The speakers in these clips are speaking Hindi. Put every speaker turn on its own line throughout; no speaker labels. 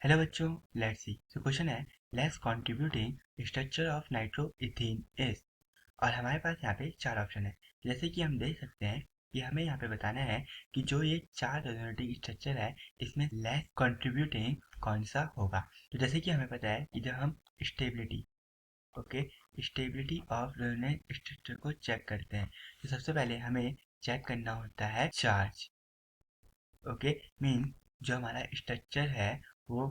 हेलो बच्चों, लेट्स सी। तो क्वेश्चन है less contributing structure of nitroethane is. और हमारे पास यहाँ पे चार ऑप्शन है। जैसे कि हम देख सकते हैं कि हमें यहाँ पे बताना है कि जो ये चार रेजोनेटिंग स्ट्रक्चर है इसमें लेस कंट्रीब्यूटिंग कौन सा होगा। तो जैसे कि हमें पता है कि जब हम stability okay stability of resonant structure को चेक करते हैं तो सबसे पहले हमें चेक करना होता है चार्ज। ओके मीन जो हमारा स्ट्रक्चर है वो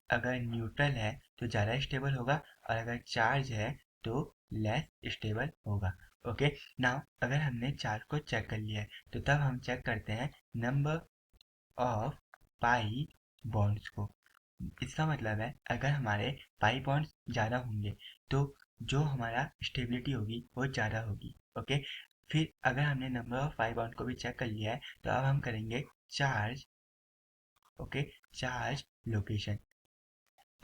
अगर न्यूट्रल है तो ज़्यादा स्टेबल होगा और अगर चार्ज है तो लेस स्टेबल होगा। ओके नाउ अगर हमने चार्ज को चेक कर लिया है तो तब हम चेक करते हैं नंबर ऑफ पाई बॉन्ड्स को। इसका मतलब है अगर हमारे पाई बॉन्ड्स ज़्यादा होंगे तो जो हमारा स्टेबिलिटी होगी वो ज़्यादा होगी। ओके फिर अगर हमने नंबर ऑफ पाई बॉन्ड को भी चेक कर लिया है तो अब हम करेंगे चार्ज। Okay charge location.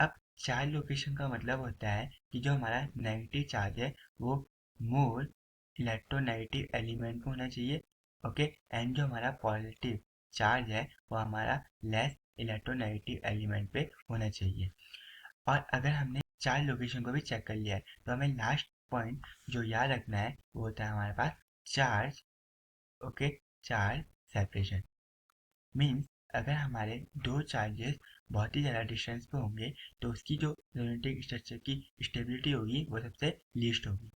अब चार्ज लोकेशन का मतलब होता है कि जो हमारा नेगेटिव चार्ज है वो मोर इलेक्ट्रोनेगेटिव एलिमेंट में होना चाहिए। ओके एंड जो हमारा पॉजिटिव चार्ज है वो हमारा लेस इलेक्ट्रोनेगेटिव एलिमेंट पे होना चाहिए। और अगर हमने चार्ज लोकेशन को भी चेक कर लिया है तो हमें लास्ट पॉइंट जो याद रखना है वो होता है हमारे पास charge. Okay charge separation means अगर हमारे दो चार्जेस बहुत ही ज़्यादा डिस्टेंस पे होंगे तो उसकी जो यूनिटिक स्ट्रक्चर की स्टेबिलिटी होगी वो सबसे लीस्ट होगी।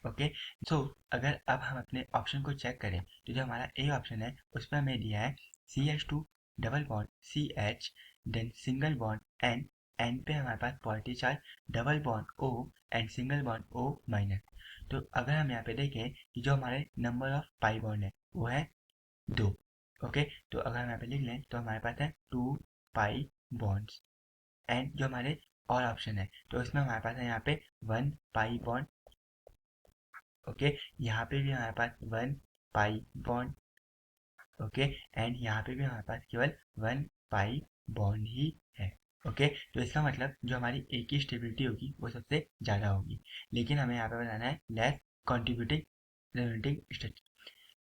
ओके सो अगर अब हम अपने ऑप्शन को चेक करें तो जो हमारा ए ऑप्शन है उस पर हमें दिया है CH2 double bond CH then single bond N पे हमारे पास positive charge double bond O and single bond O minus. तो अगर हम यहाँ पे देखें कि जो हमारे नंबर ऑफ पाई बॉन्ड है वो है 2। ओके तो अगर हम यहाँ पे लिख लें तो हमारे पास है 2 पाई बॉन्ड्स एंड जो हमारे और ऑप्शन है तो इसमें हमारे पास है यहाँ पे 1 पाई बॉन्ड। ओके यहाँ पे भी हमारे पास 1 पाई बॉन्ड। ओके एंड यहाँ पे भी हमारे पास केवल 1 पाई बॉन्ड ही है। ओके तो इसका मतलब जो हमारी एक की स्टेबिलिटी होगी वो सबसे ज़्यादा होगी, लेकिन हमें यहाँ पे बताना है लेस कॉन्ट्रीब्यूटिंग रेजोनेटिंग।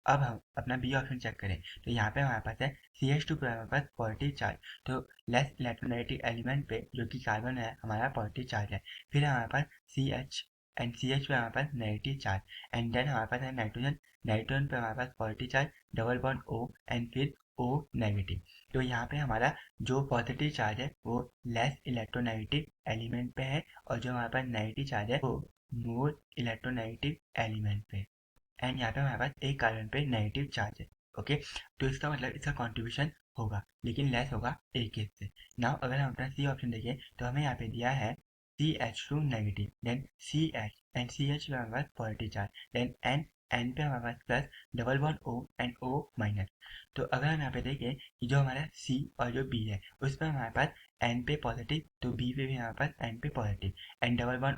अब हम अपना बी ऑप्शन चेक करें तो यहाँ पे हमारे पास है CH2 पे हमारे पास पॉजिटिव चार्ज। तो लेस इलेक्ट्रोनेगेटिव एलिमेंट पे जो कि कार्बन है हमारा पॉजिटिव चार्ज है। फिर हमारे पास CH एंड CH पे हमारे पास नेगेटिव चार्ज एंड देन हमारे पास है नाइट्रोजन। नाइट्रोजन पे हमारे पास positive charge double bond O and फिर O नेगेटिव। तो यहाँ पे हमारा जो पॉजिटिव चार्ज है वो लेस इलेक्ट्रोनेगेटिव एलिमेंट पे है और जो हमारे पास नेगेटिव चार्ज है वो मोर इलेक्ट्रोनेगेटिव एलिमेंट पे एंड यहाँ पे हमारे पास एक कार्बन पे नेगेटिव चार्ज है। ओके तो इसका मतलब इसका कंट्रीब्यूशन होगा लेकिन लेस होगा एक केस से। नाउ अगर हम अपना सी ऑप्शन देखें तो हमें यहाँ पे दिया है CH2 negative then CH and CH पे हमारे पास पॉजिटिव चार्ज देन एन पे हमारे पास plus double bond O and O minus. तो अगर हम यहाँ पे देखें कि जो हमारा C और जो B है उस पर हमारे पास एन पे पॉजिटिव तो B पे भी हमारे पास एन पे positive and double bond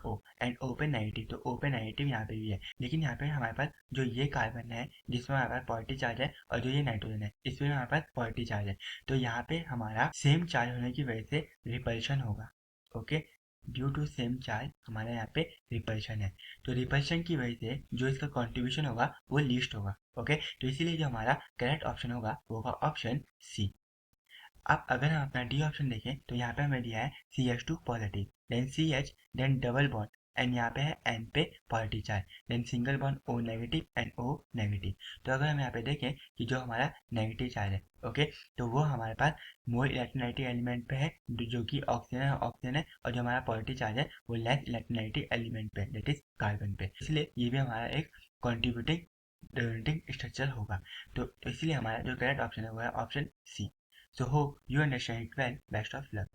O and O पे नेगेटिव तो O पे नेगेटिव यहाँ पे भी है। लेकिन यहाँ पे हमारे पास जो ये कार्बन है जिसमें हमारे पास पॉजिटिव चार्ज है और जो ये नाइट्रोजन है इसमें हमारे पास पॉजिटिव चार्ज है। तो यहाँ पे हमारा सेम चार्ज होने की वजह से रिपल्शन होगा। Okay due to same charge हमारे यहाँ पे रिपल्शन है। तो रिपल्शन की वजह से जो इसका कंट्रीब्यूशन होगा वो लीस्ट होगा। ओके तो इसीलिए जो हमारा करेक्ट ऑप्शन होगा वो होगा ऑप्शन सी। अब अगर हम अपना डी ऑप्शन देखें तो यहाँ पे हमें दिया है CH2 positive then CH then double bond and यहाँ पे है एन पे positive charge then single bond O negative and O negative. तो अगर हम यहाँ पे देखें कि जो हमारा नेगेटिव चार्ज है ओके तो वो हमारे पास मोर इलेक्ट्रोनेगेटिव एलिमेंट पे है जो कि ऑक्सीजन है और जो हमारा पॉजिटिव चार्ज है वो लेस इलेक्ट्रोनेगेटिव एलिमेंट पे दैट इज कार्बन पे, इसलिए ये भी हमारा एक कॉन्ट्रीब्यूटिंग स्ट्रक्चर होगा। तो इसलिए हमारा जो करेक्ट ऑप्शन है वो है option C. So hope you understand it well. Best of luck.